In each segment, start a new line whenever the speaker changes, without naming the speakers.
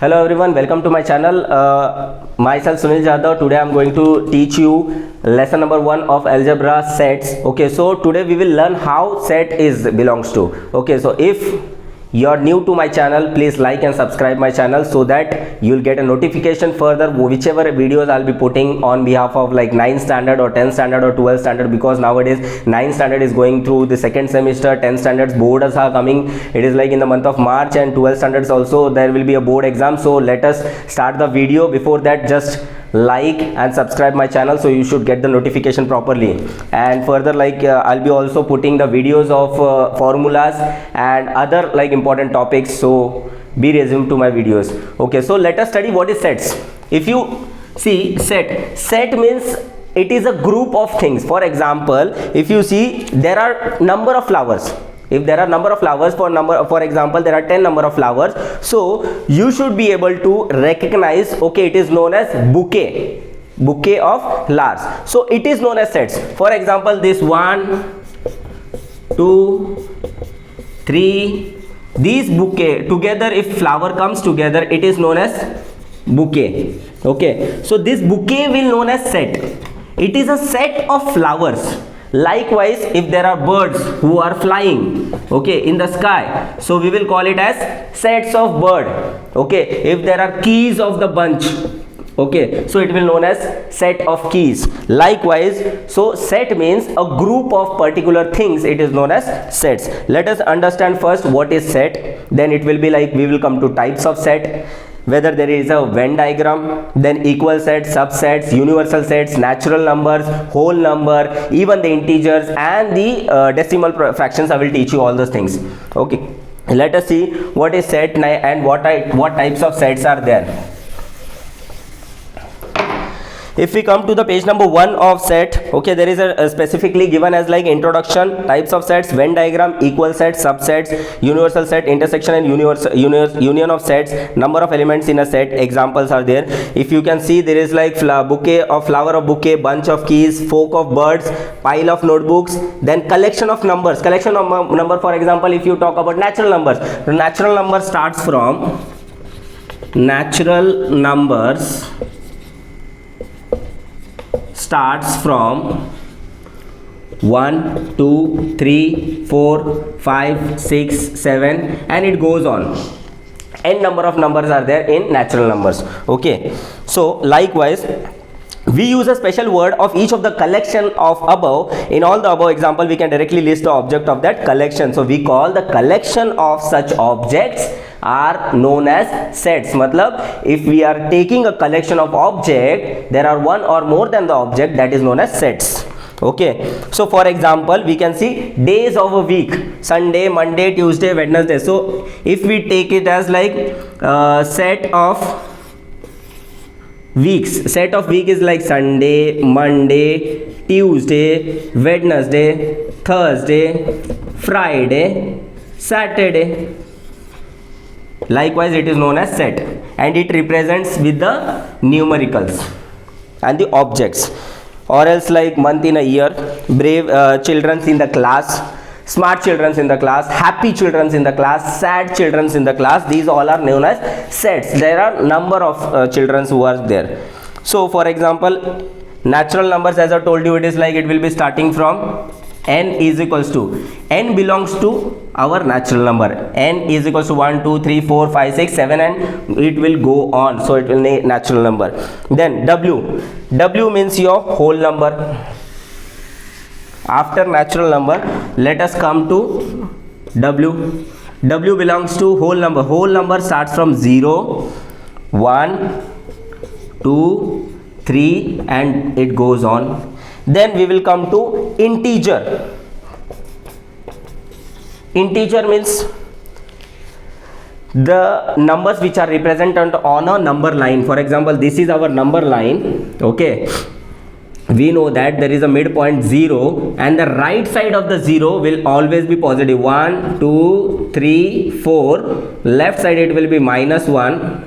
Hello everyone, welcome to my channel. Myself Sunil Jadhav. Today I am going to teach you lesson number 1 of algebra sets. Okay, so today we will learn how set is belongs to. Okay, so if you are new to my channel, please like and subscribe my channel so that you will get a notification further whichever videos I'll be putting on behalf of like 9th standard or 10th standard or 12th standard, because nowadays 9th standard is going through the second semester, 10th standards boards are coming. It is like in the month of March, and 12th standards also there will be a board exam. So let us start the video. Before that, just like and subscribe my channel so you should get the notification properly. And further, like I'll be also putting the videos of formulas and other like important topics, so be resumed to my videos. Okay, so let us study what is sets. If you see set means it is a group of things. For example, if you see there are number of flowers. If there are number of flowers, for example there are 10 number of flowers, so you should be able to recognize, okay, it is known as bouquet of flowers, so it is known as sets. For example, this 1 2 3, these bouquet together, if flower comes together, it is known as bouquet. Okay, so this bouquet will known as set. It is a set of flowers. Likewise, if there are birds who are flying, okay, in the sky, so we will call it as sets of bird. Okay, if there are keys of the bunch, okay, so it will known as set of keys. Likewise, so set means a group of particular things, it is known as sets. Let us understand first what is set, then it will be like we will come to types of set, whether there is a Venn diagram, then equal sets, subsets, universal sets, natural numbers, whole number, even the integers and the decimal fractions. I will teach you all those things. Okay, let us see what is set and what types of sets are there. If we come to the page number 1 of set, okay, there is a specifically given as like introduction, types of sets, Venn diagram, equal sets, subsets, universal set, intersection and union of sets, number of elements in a set. Examples are there. If you can see, there is like bouquet of flower of bouquet, bunch of keys, folk of birds, pile of notebooks, then collection of numbers. Collection of number, for example, if you talk about natural numbers, the natural number starts from natural numbers starts from 1 2 3 4 5 6 7 and it goes on. N number of numbers are there in natural numbers. Okay, so likewise we use a special word of each of the collection of above. In all the above example, we can directly list the object of that collection, so we call the collection of such objects are known as sets. Matlab, if we are taking a collection of object, there are one or more than the object, that is known as sets. Okay, so for example, we can see days of a week: Sunday, Monday, Tuesday, Wednesday. So if we take it as like set of weeks, set of week is like Sunday, Monday, Tuesday, Wednesday, Thursday, Friday, Saturday. Likewise, it is known as set and it represents with the numericals and the objects. Or else like month in a year, brave children in the class, smart children in the class, happy children in the class, sad children in the class. These all are known as sets. There are number of children who are there. So for example, natural numbers, as I told you, it is like it will be starting from n is equals to, n belongs to our natural number. N is equals to 1 2 3 4 5 6 7 and it will go on, so it will be natural number. Then w means your whole number. After natural number, let us come to w belongs to whole number. Whole number starts from 0 1 2 3 and it goes on. Then we will come to integer. Integer means the numbers which are represented on a number line. For example, this is our number line. Okay, we know that there is a midpoint 0 and the right side of the 0 will always be positive. 1 2 3 4, left side it will be -1,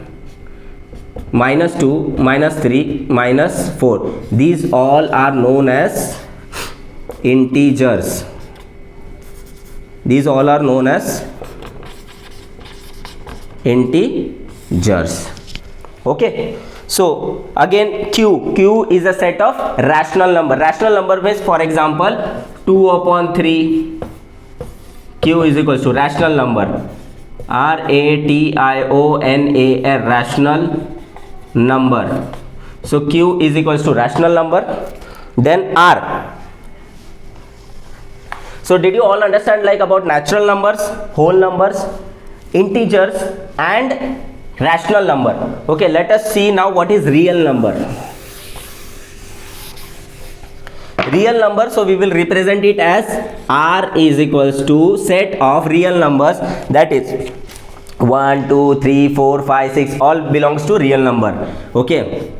-2, -3, -4. These all are known as integers. These all are known as integers. Okay, so again q is a set of rational number. Rational number means, for example, 2 upon 3, q is equals to rational number, rational, rational number. So q is equals to rational number. Then r. So did you all understand like about natural numbers, whole numbers, integers and rational number? Okay, let us see now what is real number. Real number, so we will represent it as r is equals to set of real numbers, that is 1 2 3 4 5 6 all belongs to real number. Okay,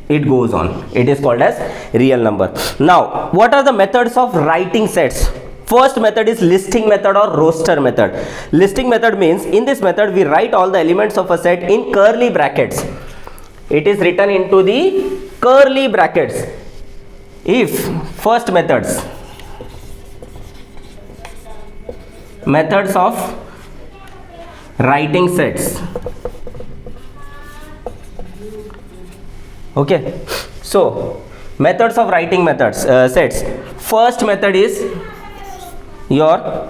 it goes on, it is called as real number. Now what are the methods of writing sets? First method is listing method or roster method. Listing method means, in this method we write all the elements of a set in curly brackets. It is written into the curly brackets. If first methods of writing sets. Okay, so methods of writing sets. First method is your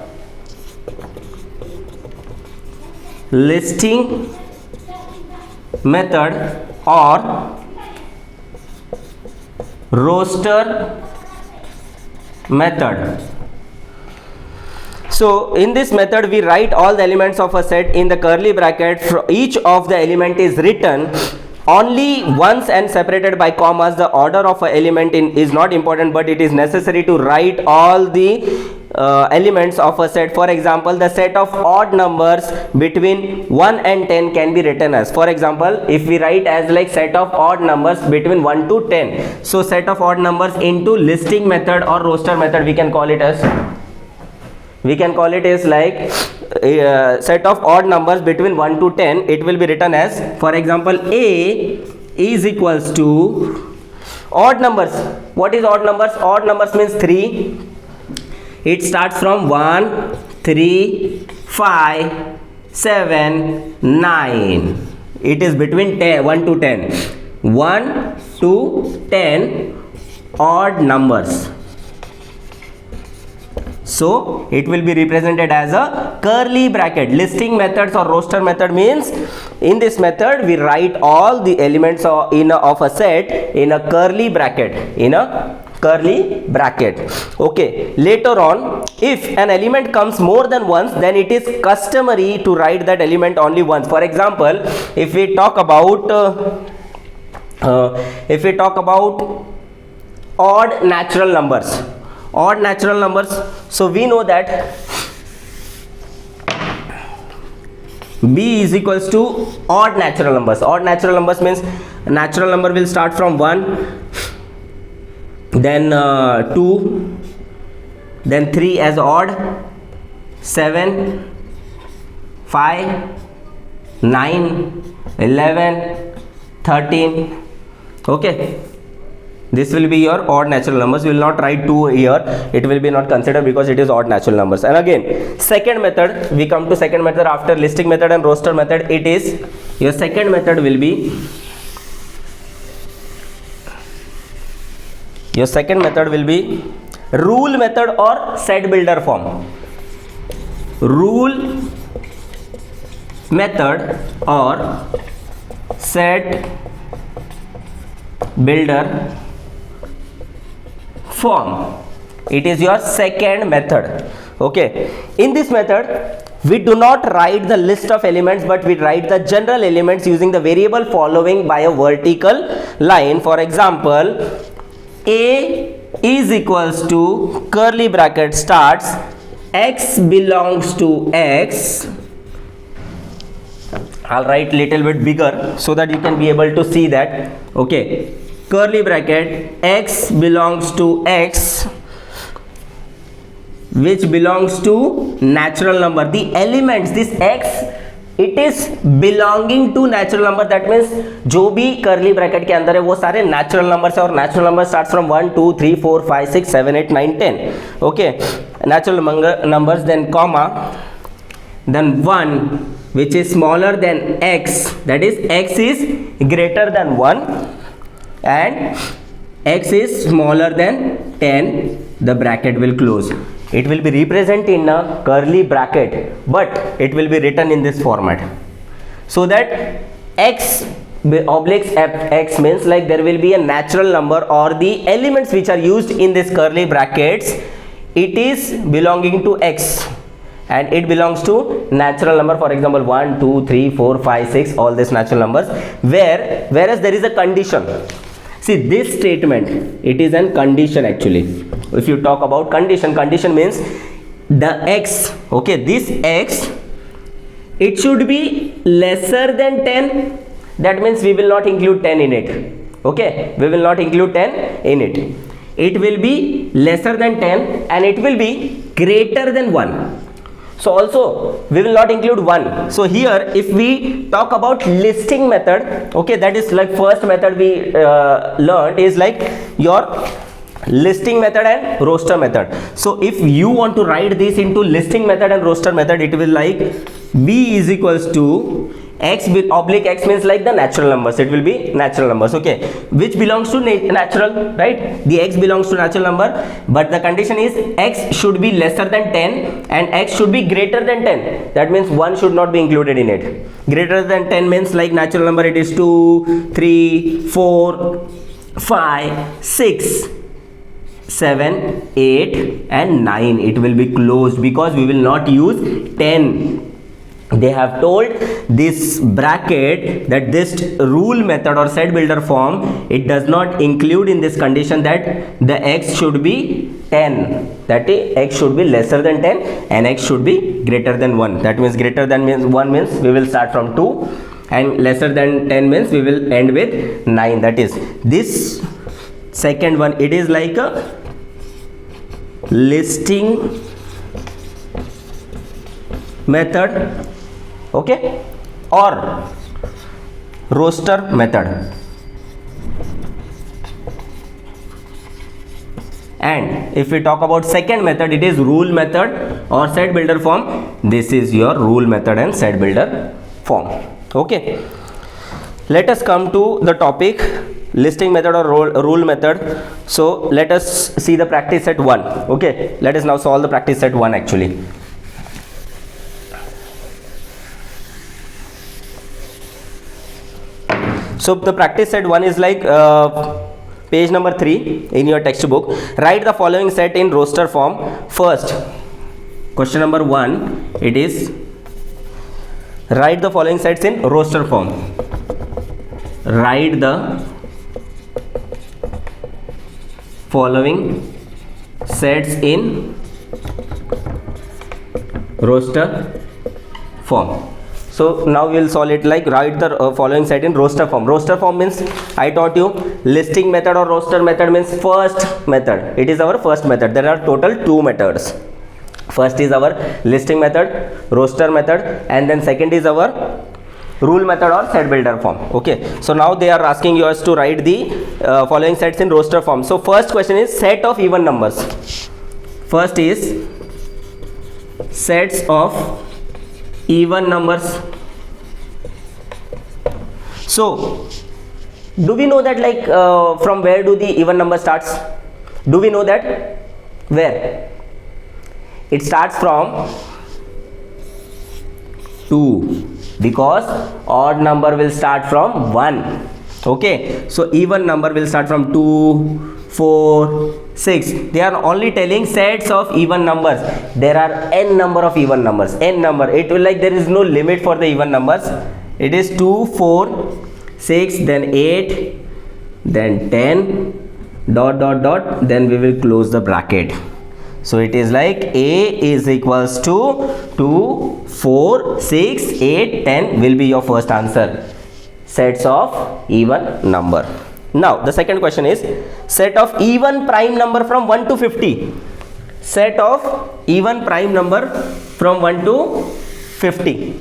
listing method or roster method. So in this method we write all the elements of a set in the curly bracket. Each of the element is written only once and separated by commas. The order of an element is not important, but it is necessary to write all the elements of a set. For example, the set of odd numbers between 1 and 10 can be written as, for example, if we write as like set of odd numbers between 1 to 10, so set of odd numbers into listing method or roster method, we can call it as like set of odd numbers between 1 to 10. It will be written as, for example, a is equals to odd numbers. What is odd numbers? Odd numbers means 3. It starts from 1 3 5 7 9. It is between 1 to 10. 1 to 10 odd numbers. So it will be represented as a curly bracket. Listing methods or roster method means, in this method we write all the elements of a set in a curly bracket. Okay, later on, if an element comes more than once, then it is customary to write that element only once. For example, if we talk about odd natural numbers, so we know that b is equals to odd natural numbers. Odd natural numbers means natural number will start from 1, then 2, then 3 as odd, 7 5 9 11 13. Okay, this will be your odd natural numbers. We will not write 2 here, it will be not considered because it is odd natural numbers. And again, second method, we come to second method after listing method and roster method. It is, your second method will be rule method or set builder form. Rule method or set builder form. It is your second method. Okay, in this method we do not write the list of elements, but we write the general elements using the variable following by a vertical line. For example, a is equals to curly bracket starts x belongs to x. I'll write little bit bigger so that you can be able to see that. Okay, curly bracket x belongs to x, which belongs to natural number. The elements, this x, it is belonging to natural number. That means जो भी curly bracket के अंदर है वो सारे natural numbers है, और natural number starts from 1 2 3 4 5 6 7 8 9 10. Okay, natural numbers, then comma, then 1 which is smaller than x, that is x is greater than 1 and x is smaller than 10, the bracket will close. It will be represented in a curly bracket, but it will be written in this format, so that x obliques x means like there will be a natural number, or the elements which are used in this curly brackets, it is belonging to x and it belongs to natural number, for example 1 2 3 4 5 6, all these natural numbers, whereas there is a condition. See, this statement, it is an condition actually. If you talk about condition means the x, okay, this x, it should be lesser than 10. That means we will not include 10 in it. Okay, we will not include 10 in it. It will be lesser than 10 and it will be greater than 1. So also we will not include 1. So here if we talk about listing method, okay, that is like first method we learned is like your listing method and roster method. So if you want to write this into listing method and roster method, it will like b is equals to x oblique x means like the natural numbers, it will be natural numbers, okay, which belongs to natural, right? The x belongs to natural number, but the condition is x should be lesser than 10 and x should be greater than 10. That means 1 should not be included in it. Greater than 10 means like natural number, it is 2 3 4 5 6 7 8 and 9. It will be closed because we will not use 10. They have told this bracket that this rule method or set builder form, it does not include in this condition that the x should be 10, that is x should be lesser than 10 and x should be greater than 1. That means greater than means 1 means we will start from 2 and lesser than 10 means we will end with 9. That is this second one, it is like a listing method, okay, or roster method. And if we talk about second method, it is rule method or set builder form. This is your rule method and set builder form, okay. Let us come to the topic listing method or rule method. So let us see the practice set 1, okay. Let us now solve the practice set 1 actually. So the practice set 1 is like page number 3 in your textbook. Write the following set in roster form. First, question number 1, it is write the following sets in roster form. Write the following sets in roster form. So now we will solve it like write the following set in roster form. Roster form means I taught you listing method or roster method means first method. It is our first method. There are total 2 methods. First is our listing method, roster method, and then second is our rule method or set builder form, okay. So now they are asking us to write the following sets in roster form. So first question is set of even numbers. First is sets of even numbers. So do we know that like from where do the even number starts? Do we know that? Where? It starts from 2 because odd number will start from 1, okay. So even number will start from 2 4 6. They are only telling sets of even numbers. There are n number of even numbers, n number. It will like there is no limit for the even numbers. It is 2 4 6 then 8 then 10 dot dot dot, then we will close the bracket. So it is like A is equals to 2 4 6 8 10 will be your first answer. Sets of even number. Now the second question is set of even prime number from 1 to 50. Set of even prime number from 1 to 50.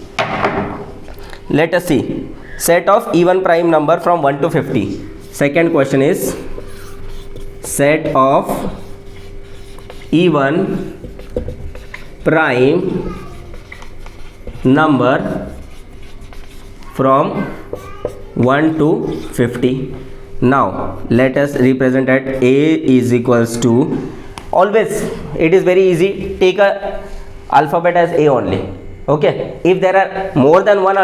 Let us see. Set of even prime number from 1 to 50. Second question is set of even prime number from 1 to 50. Now let us represent that a is equals to, always it is very easy, take a alphabet as a only. Okay, if there are more than one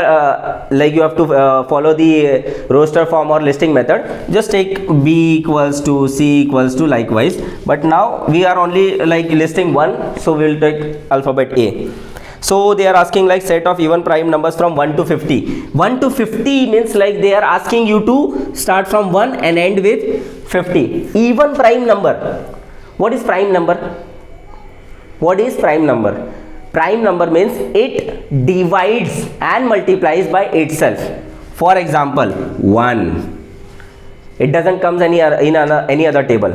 like you have to follow the roster form or listing method, just take b equals to c equals to likewise, but now we are only like listing one, so we will take alphabet a. So they are asking like set of even prime numbers from 1 to 50. 1 to 50 means like they are asking you to start from 1 and end with 50. Even prime number. What is prime number? What is prime number? Prime number means it divides and multiplies by itself. For example, 1. It doesn't come in any other table.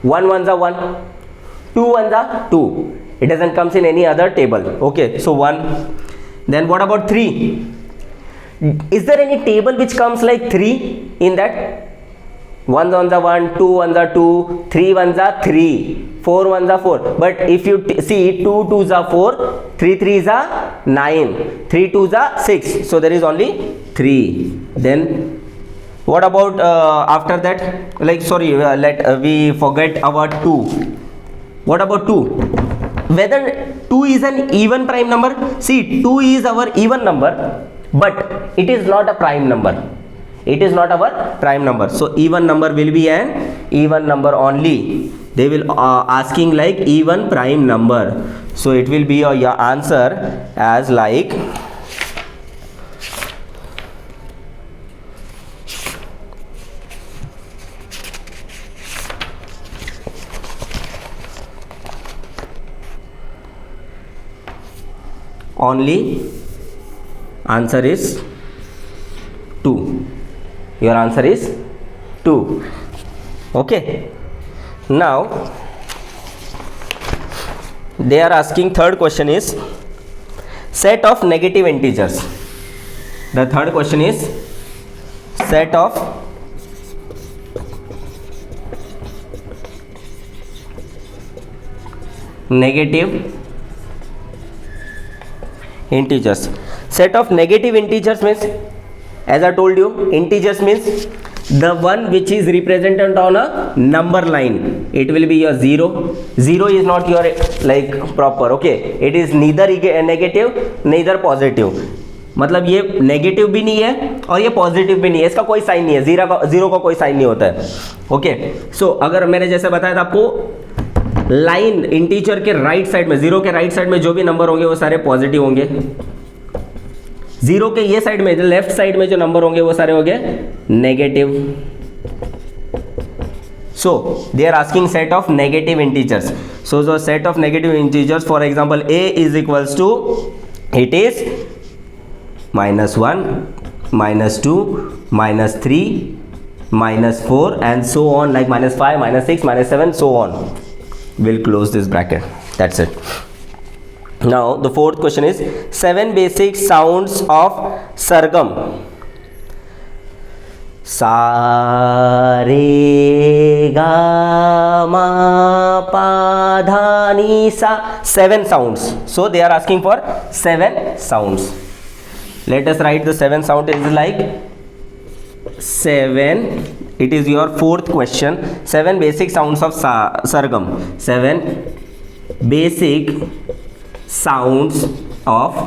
1 ones are 1. 2 ones are 2. It doesn't comes in any other table. Okay, so 1. Then what about 3? Is there any table which comes like 3 in that? 1 ones are 1, 2 ones are 2, 3 ones are 3, 4 ones are 4. But if you see 2 twos are 4, 3 threes are 9, 3 twos are 6. So there is only 3. Then what about after that? Like sorry, we forget our 2. What about 2? Whether 2 is an even prime number? See, 2 is our even number, but it is not a prime number. It is not our prime number. So even number will be an even number only. They will asking like even prime number. So it will be your answer as like only answer is 2. Your answer is 2. Okay, now they are asking, third question is set of negative integers. The third question is set of negative integers. Set of negative integers means, as I told you, integers means the one which is represented on a number line. It will be your 0. 0 is not your like proper. Okay, it is neither negative neither positive. मतलब ये negative भी नहीं है और ये positive भी नहीं है, इसका कोई साइन नहीं है, जीरो का कोई साइन नहीं होता है. ओके, सो अगर मैंने जैसे बताया था आपको, लाइन इंटीजर के राइट साइड में, जीरो के राइट साइड में जो भी नंबर होंगे वो सारे पॉजिटिव होंगे. जीरो के ये साइड में, लेफ्ट साइड में जो नंबर होंगे वो सारे होंगे negative. So they are asking set of negative integers. So जो set of negative integers, for example a is equals to, it is -1, -2, -3, -4 and so on, like -5, -6, -7, so on. We'll close this bracket. That's it. Now the fourth question is 7 basic sounds of sargam. Sa re ga ma pa dha ni sa. 7 sounds. So they are asking for 7 sounds. Let us write the 7 sound. Is like 7. It is your fourth question. 7 basic sounds of sargam. 7 basic sounds of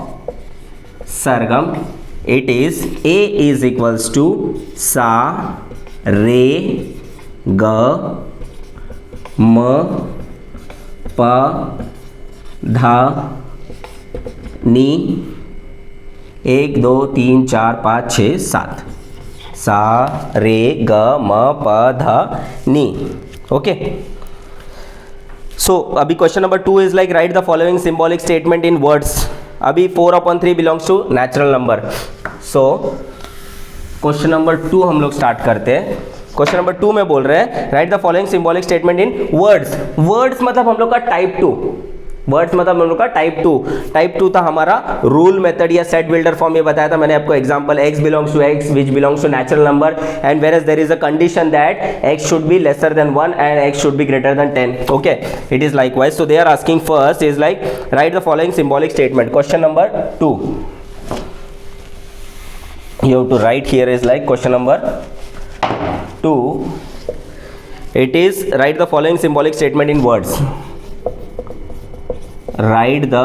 sargam. It is a is equals to sa, re, ga, ma, pa, dha, ni. 1 2 3 4 5 6 7. सा रे ग म प ध नी. Okay, so अभी question number 2 is like write the following symbolic statement in words. अभी 4/3 belongs to natural number. So question number 2 हम लोग स्टार्ट करते हैं. क्वेश्चन नंबर 2 में बोल रहे हैं right the following symbolic statement in words. Words मतलब हम लोग का टाइप 2. वर्ड्स मतलब हम लोग का टाइप 2. टाइप 2 था हमारा रूल मेथड या सेट बिल्डर फॉर्म. ये बताया था मैंने आपको example, x belongs to x which belongs to natural number and whereas there is a condition that x should be lesser than 1 and x should be greater than 10. Okay, it is likewise. So they are asking first is like write the following symbolic statement. Question number 2. you have to write here is like question number 2. It is write the following symbolic statement in words. Write the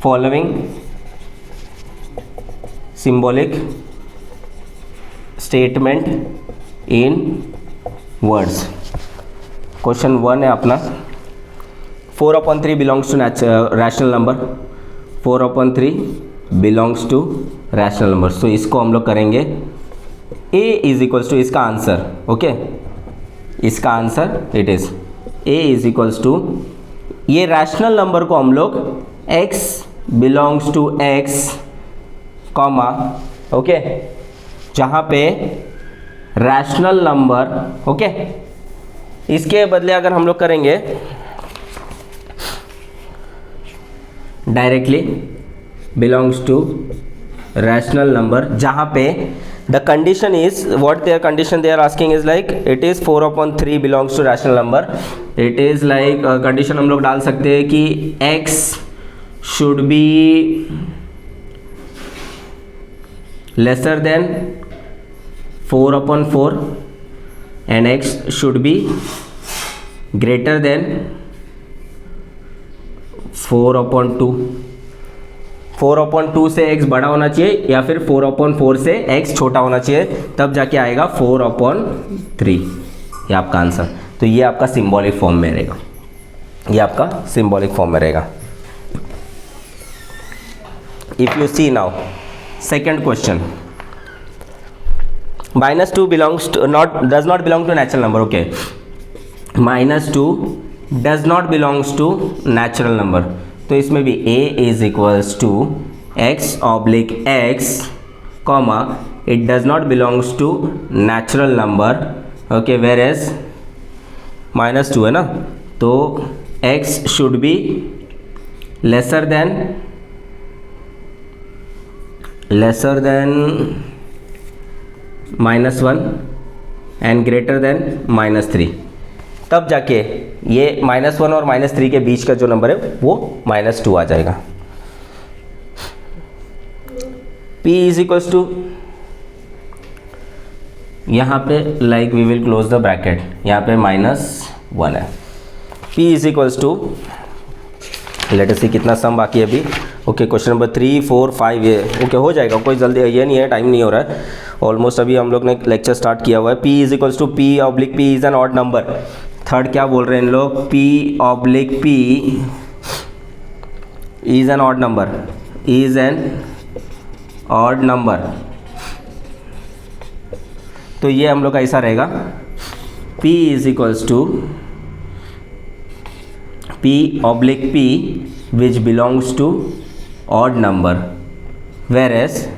following symbolic statement in words. Question 1 है अपना 4/3 belongs to rational number. 4/3 belongs to rational number. So इसको हम लोग करेंगे a is equals to इसका answer. Okay, इसका answer it is a is equals to ये rational number को हम लोग x belongs to x comma okay, जहाँ पे रैशनल नंबर ओके, इसके बदले अगर हम लोग करेंगे directly belongs to rational number, जहाँ पे the condition is what their condition they are asking is like it is 4/3 belongs to rational number. It is like condition हम लोग डाल सकते हैं कि x should be lesser than 4/4 and x should be greater than 4/2. 4/2 से x बड़ा होना चाहिए या फिर 4/4 से x छोटा होना चाहिए, तब जाके आएगा 4/3. ये आपका आंसर. तो ये आपका सिंबॉलिक फॉर्म में रहेगा. ये आपका सिंबॉलिक फॉर्म में रहेगा. If you see now second question, -2 belongs to does not belong to natural number. Okay, -2 does not belongs to natural number. तो इसमें भी a is equals to x/x comma it does not belongs to natural number. Okay, whereas -2 है ना, तो x should be lesser than -1 and greater than -3, तब जाके ये -1 और -3 के बीच का जो नंबर है वो -2 आ जाएगा. p इज इक्वल्स टू यहाँ पे like we will close the bracket, यहाँ पे -1 है. p is equals to let us see कितना सम बाकी है अभी. ओके, क्वेश्चन नंबर 3, 4, 5 ये ओके हो जाएगा, कोई जल्दी ये नहीं है, टाइम नहीं हो रहा है ऑलमोस्ट. अभी हम लोग ने लेक्चर स्टार्ट किया हुआ है. p is equals to p/p is an odd number. Third क्या बोल रहे हैं इन लोग, p/p is an odd number, is an odd number. तो ये हम लोग का ऐसा रहेगा p is equals to p/p which belongs to odd number, whereas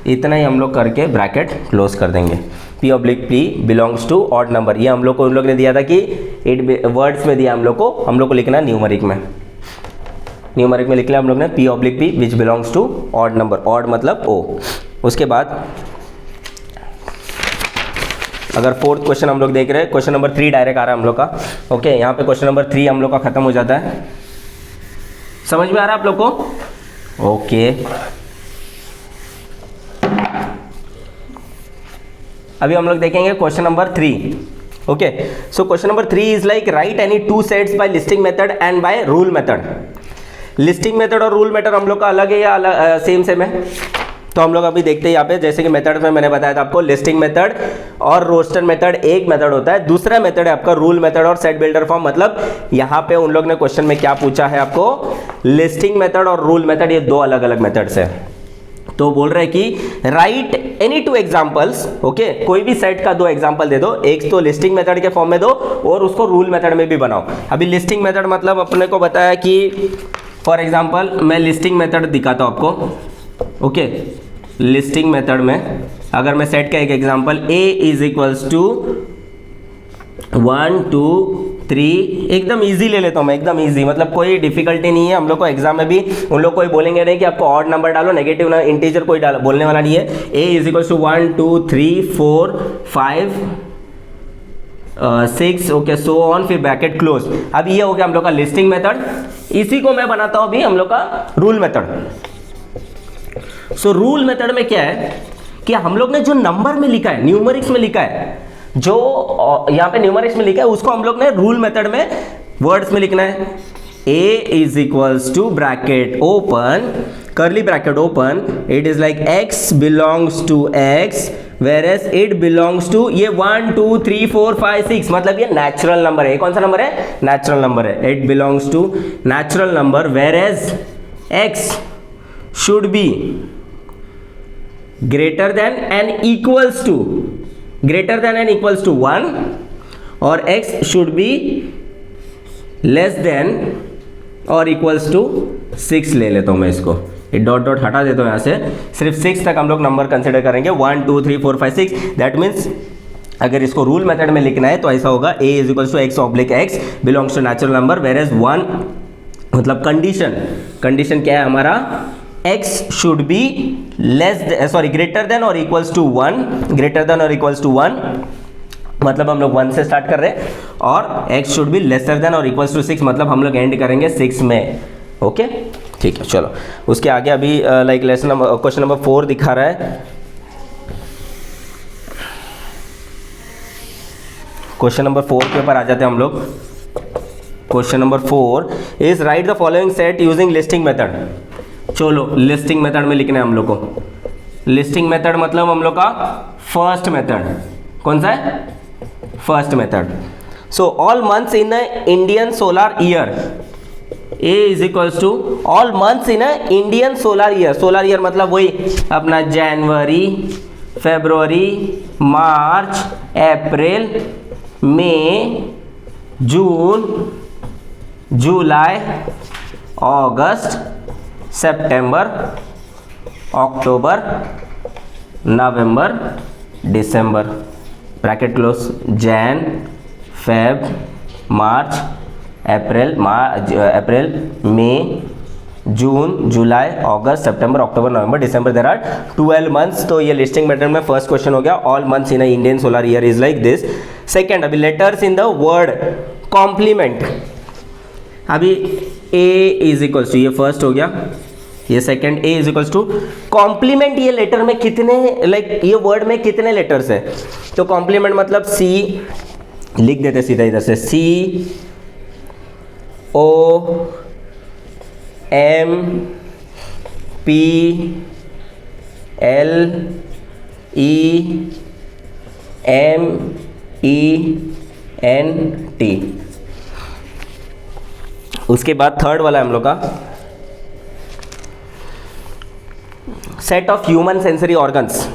इतना ही हम लोग करके ब्रैकेट क्लोज कर देंगे. p/p belongs to odd number. ये हम लोग को उन लोग ने दिया था कि 8 वर्ड्स में दिया हम लोग को लिखना न्यूमरिक में. न्यूमरिक में लिख लिया हम लोग ने p/p which belongs to odd number. Odd मतलब o. उसके बाद अगर फोर्थ क्वेश्चन हम लोग देख रहे हैं, क्वेश्चन नंबर 3 डायरेक्ट आ रहा है हम लोग का. ओके, यहाँ पे क्वेश्चन नंबर 3 हम लोग का खत्म हो जाता है. समझ में आ रहा है आप लोग को? ओके, अभी हम लोग देखेंगे question number 3. Okay, so question number 3 is like write any 2 sets by listing method and by rule method. Listing method और रूल मेथड हम लोग का अलग है या अलग सेम है? तो हम लोग अभी देखते हैं यहाँ पे, जैसे कि मेथड में मैंने बताया था आपको, लिस्टिंग मेथड और रोस्टर मेथड एक मेथड होता है. दूसरा मेथड है आपका रूल मेथड और सेट बिल्डर फॉर्म. मतलब यहाँ पे उन लोग ने क्वेश्चन में क्या पूछा है आपको, लिस्टिंग मेथड और रूल मेथड, ये दो अलग अलग मेथड्स है. तो बोल रहे हैं कि राइट एनी 2 एग्जांपल्स. ओके, कोई भी सेट का 2 एग्जांपल दे दो, एक तो लिस्टिंग मेथड के फॉर्म में दो और उसको रूल मेथड में भी बनाओ. अभी लिस्टिंग मेथड मतलब अपने को बताया कि फॉर एग्जांपल मैं लिस्टिंग मेथड दिखाता हूँ आपको. ओके, लिस्टिंग मेथड में अगर मैं सेट का एक example a is equals to 1 2 3, एकदम इजी ले लेता हूँ मैं, एकदम इजी, मतलब कोई डिफिकल्टी नहीं है. हम लोग को एग्जाम में भी उन लोग कोई बोलेंगे नहीं कि आपको ऑड नंबर डालो, नेगेटिव इंटीजर कोई बोलने वाला नहीं है. a is equals to 1 2 3 4 5 6 okay so on, फिर ब्रैकेट क्लोज. अब ये हो गया हम लोग का लिस्टिंग मेथड. इसी को मैं बनाता हूँ अभी हम लोग का rule method. So rule method में क्या है कि हम लोग ने जो नंबर में लिखा है, न्यूमेरिक्स में लिखा है, जो यहाँ पे न्यूमेरिक्स में लिखा है उसको हम लोग ने रूल मेथड में वर्ड्स में लिखना है. A is equals to bracket open, curly bracket open, it is like x belongs to x whereas it belongs to ये 1 2 3 4 5 6 मतलब ये नेचुरल नंबर है. कौन सा नंबर है? नेचुरल नंबर है. it belongs to natural number whereas x should be greater than and equals to 1 और x should be less than और इक्वल्स टू 6 ले लेता हूँ मैं इसको. ये डॉट डॉट हटा देता हूँ यहाँ से. सिर्फ 6 तक हम लोग नंबर कंसिडर करेंगे. 1 2 3 4 5 6. दैट मीन्स अगर इसको रूल मेथड में लिखना है तो ऐसा होगा a is equals to x oblique x belongs to natural number where 1 मतलब कंडीशन क्या है हमारा? x should be greater than और इक्वल्स टू 1 मतलब हम लोग 1 से स्टार्ट कर रहे हैं और x should be lesser then और इक्वल्स टू 6 मतलब हम लोग एंड करेंगे 6 में. ओके ठीक है. चलो उसके आगे अभी like lesson number question number 4 दिखा रहा है. क्वेश्चन नंबर 4 के ऊपर आ जाते हैं हम लोग. Question number 4 is right the following set using listing method. चलो लिस्टिंग मेथड में लिखना है हम लोग को. लिस्टिंग मेथड मतलब हम लोग का फर्स्ट मेथड. कौन सा है? First method. So all months in Indian solar year A is equals to all months in Indian solar year. Solar year मतलब वही अपना जनवरी, फरवरी, मार्च, अप्रैल, मई, जून, जुलाई, अगस्त, सितंबर, अक्टूबर, नवंबर, दिसंबर. Bracket close. Jan, Feb, March, April, May, June, July, August, September, October, November, December. There are 12 months. तो ये listing method में फर्स्ट क्वेश्चन हो गया. All months in Indian solar year is like this. Second अभी letters in the word complement. अभी a is equals to ये first हो गया, ये second. a is equals to complement. ये लेटर में कितने लाइक ये वर्ड में कितने लेटर्स है? तो कॉम्प्लीमेंट मतलब c लिख देते सीधा इधर से. C O M P L E M E N T. उसके बाद थर्ड वाला है हम लोग का set of human sensory organs.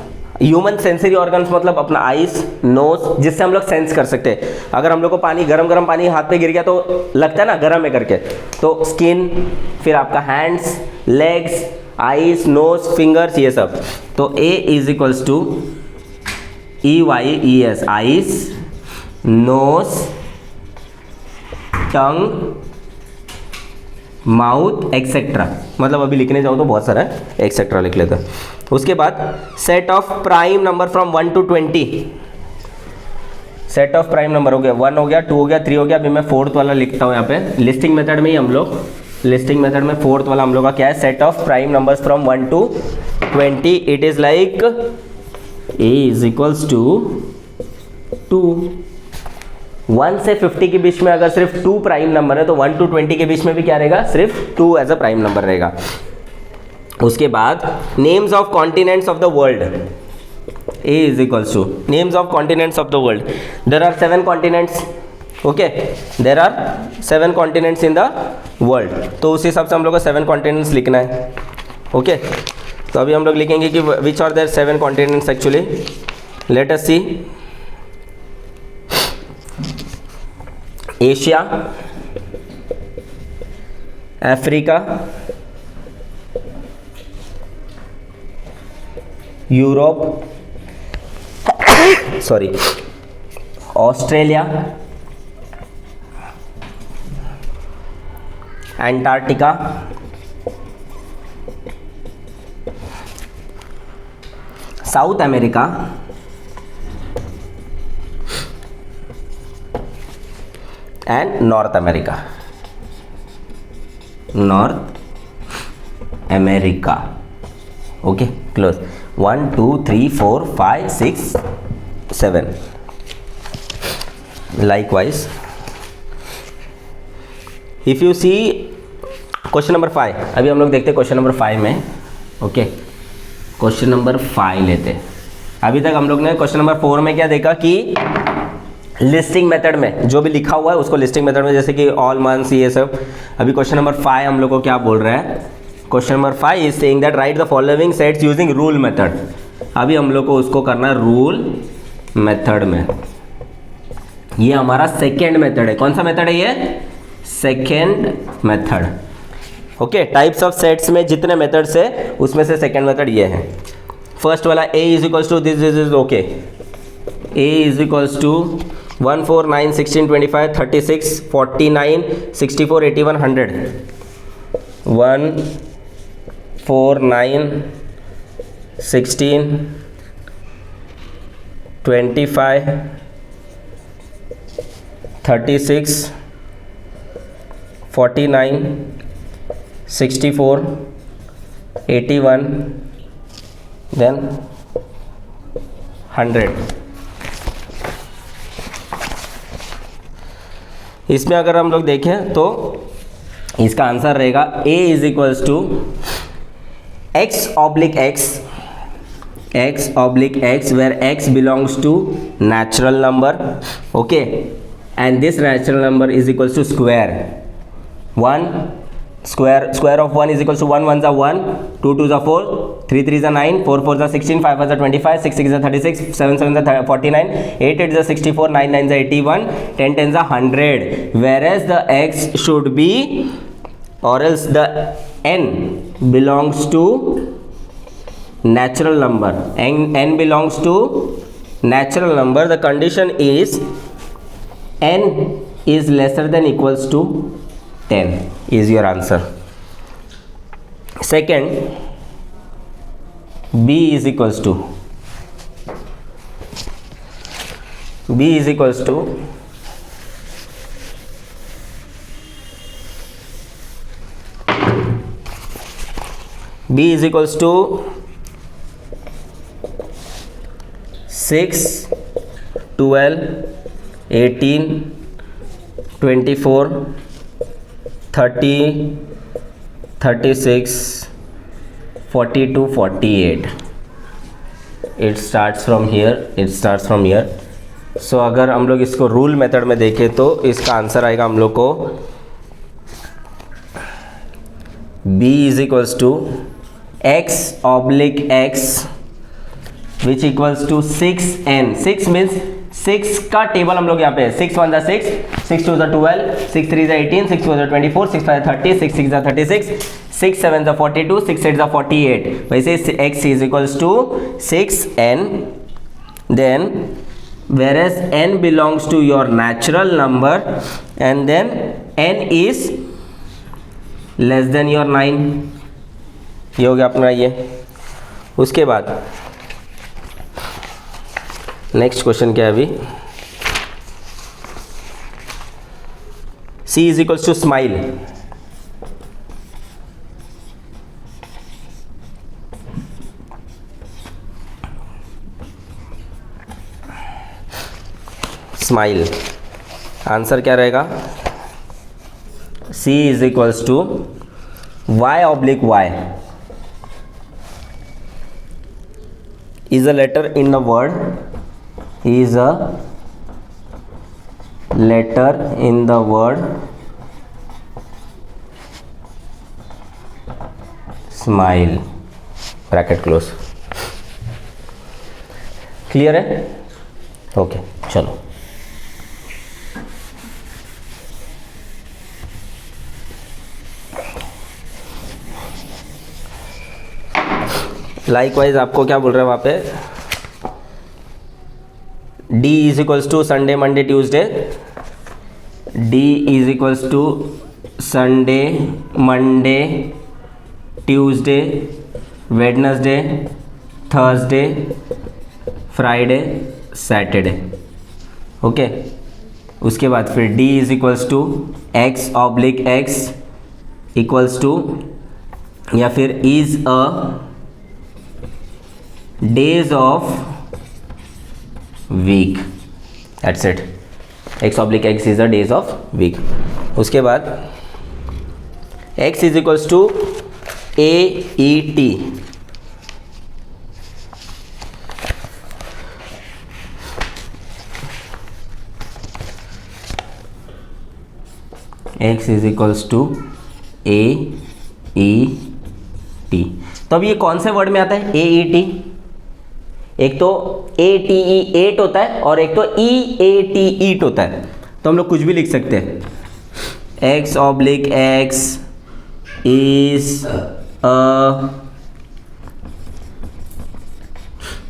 Human sensory organs मतलब अपना आइज, नोज, जिससे हम लोग सेंस कर सकते हैं. अगर हम लोग को पानी गरम पानी हाथ पे गिर गया तो लगता है ना गरम है करके. तो स्किन, फिर आपका hands, legs, eyes, nose, fingers, ये सब. तो A is equals to EYES eyes, nose, tongue, mouth etcetera. मतलब अभी लिखने जाओ तो बहुत सारा है, एक्सेट्रा लिख लेते हैं. उसके बाद set of prime number from 1 to 20. Set of prime number हो गया, 1 हो गया, 2 हो गया, 3 हो गया. अभी मैं फोर्थ वाला लिखता हूँ यहाँ पे. लिस्टिंग मेथड में ही हम लोग लिस्टिंग मेथड में फोर्थ वाला हम लोग का क्या है? Set of prime numbers from 1 to 20. It is like A is equals to 2. 1 से 50 के बीच में अगर सिर्फ 2 प्राइम नंबर है तो 1 to 20 के बीच में भी क्या रहेगा? सिर्फ 2 एज अ प्राइम नंबर रहेगा. उसके बाद names of continents of the world. A is equals to names of continents of the world. There are 7 continents. Okay, there are 7 continents in the world. तो उस हिसाब से हम लोग को 7 कॉन्टिनेंट्स लिखना है. ओके, तो अभी हम लोग लिखेंगे कि which are there 7 continents actually. Let us see. Asia, Africa, Europe, sorry, Australia, Antarctica, South America, and North America. North America. Okay close 1 2 3 4 5 6 7 likewise if you see question number 5, अभी हम लोग देखते हैं क्वेश्चन नंबर 5 में। Okay question number 5 लेते हैं। अभी तक हम लोग ने क्वेश्चन नंबर 4 में क्या देखा कि लिस्टिंग मेथड में जो भी लिखा हुआ है उसको लिस्टिंग मेथड में, जैसे कि ऑल मंथ्स ये सब। अभी क्वेश्चन नंबर 5 हम लोग को क्या बोल रहा है, question number 5 is saying that right the following sets using rule method. अभी हम लोग को उसको करना रूल मेथड में। ये हमारा सेकेंड मेथड है। कौन सा मेथड है ये, second method. Okay types of sets में जितने मेथड्स है उसमें से सेकेंड मेथड ये है। फर्स्ट वाला a is equals to this is okay, a is equals to 1 4 9 16 25 36 49 64 81 100 1 4 9 16 25 36 49 64 81 then 100। इसमें अगर हम लोग देखें तो इसका आंसर रहेगा a is equals to x oblique x where x belongs to natural number, okay, and this natural number is equals to square 1 square of 1 is equals to 1 1s are 1 2 2s are 4 3 3s are 9 4 4s are 16 5 5s are 25 6 6s are 36 7 7s are 49 8 8s are 64 9 9s are 81 10 10s are 100, whereas the x should be or else the n belongs to natural number, n belongs to natural number. The condition is n is lesser than equals to 10 is your answer. Second, b is equals to b is equals to b is equals to 6 12 18 24 30 36 42 48 it starts from here so अगर हम लोग इसको rule method में देखें तो इसका answer आएगा हम लोग को b is equals to x oblique x which equals to 6n। 6 means 6 का टेबल हम लोग यहाँ पे 6 1 6 6 2 12 6 3 18 6 4 24 6 5 30 6 6 36 6 7 42 6 8 48। वैसे x is equals to 6n, then whereas n belongs to your natural number and then n is less than your 9। ये हो गया अपना ये। उसके बाद नेक्स्ट क्वेश्चन क्या है अभी, c is equals to smile. Smile answer क्या रहेगा, c is equals to y oblique y is a letter in the word, is a letter in the word smile, bracket close. Clear है? Okay चलो likewise आपको क्या बोल रहे हैं वहाँ पे, d is equals to Sunday Monday Tuesday, d is equals to Sunday Monday Tuesday Wednesday Thursday Friday Saturday. Okay उसके बाद फिर d is equals to x oblique x equals to या फिर is a days of week. That's it. x oblique x is the days of week. उसके बाद x is equals to AET. x is equals to AET. तो अब ये कौन से word में आता है AET? एक तो ATE 8 होता है और एक तो EAT ईट होता है. तो हम लोग कुछ भी लिख सकते हैं. x oblique x is a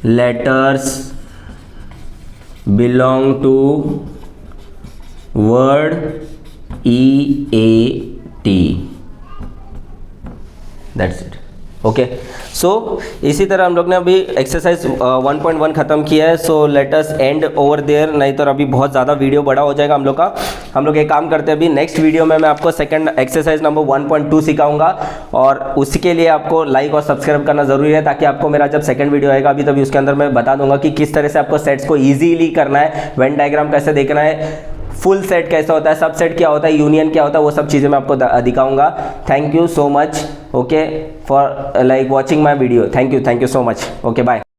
letters belong to word EAT. That's it. Okay so इसी तरह हम लोग ने अभी एक्सरसाइज 1.1 ख़त्म किया है. So let us end over there, नहीं तो अभी बहुत ज़्यादा वीडियो बड़ा हो जाएगा हम लोग का. हम लोग एक काम करते हैं, अभी नेक्स्ट वीडियो में मैं आपको सेकंड एक्सरसाइज नंबर 1.2 सिखाऊंगा और उसके लिए आपको लाइक और सब्सक्राइब करना ज़रूरी है, ताकि आपको मेरा जब सेकंड वीडियो आएगा अभी तभी उसके अंदर मैं बता दूंगा कि किस तरह से आपको सेट्स को ईजीली करना है, वेन डायग्राम कैसे देखना है, फुल सेट कैसा होता है, सब सेट क्या होता है, यूनियन क्या होता है, वो सब चीज़ें मैं आपको दिखाऊंगा. Thank you so much okay for like watching my video. Thank you so much. Okay bye.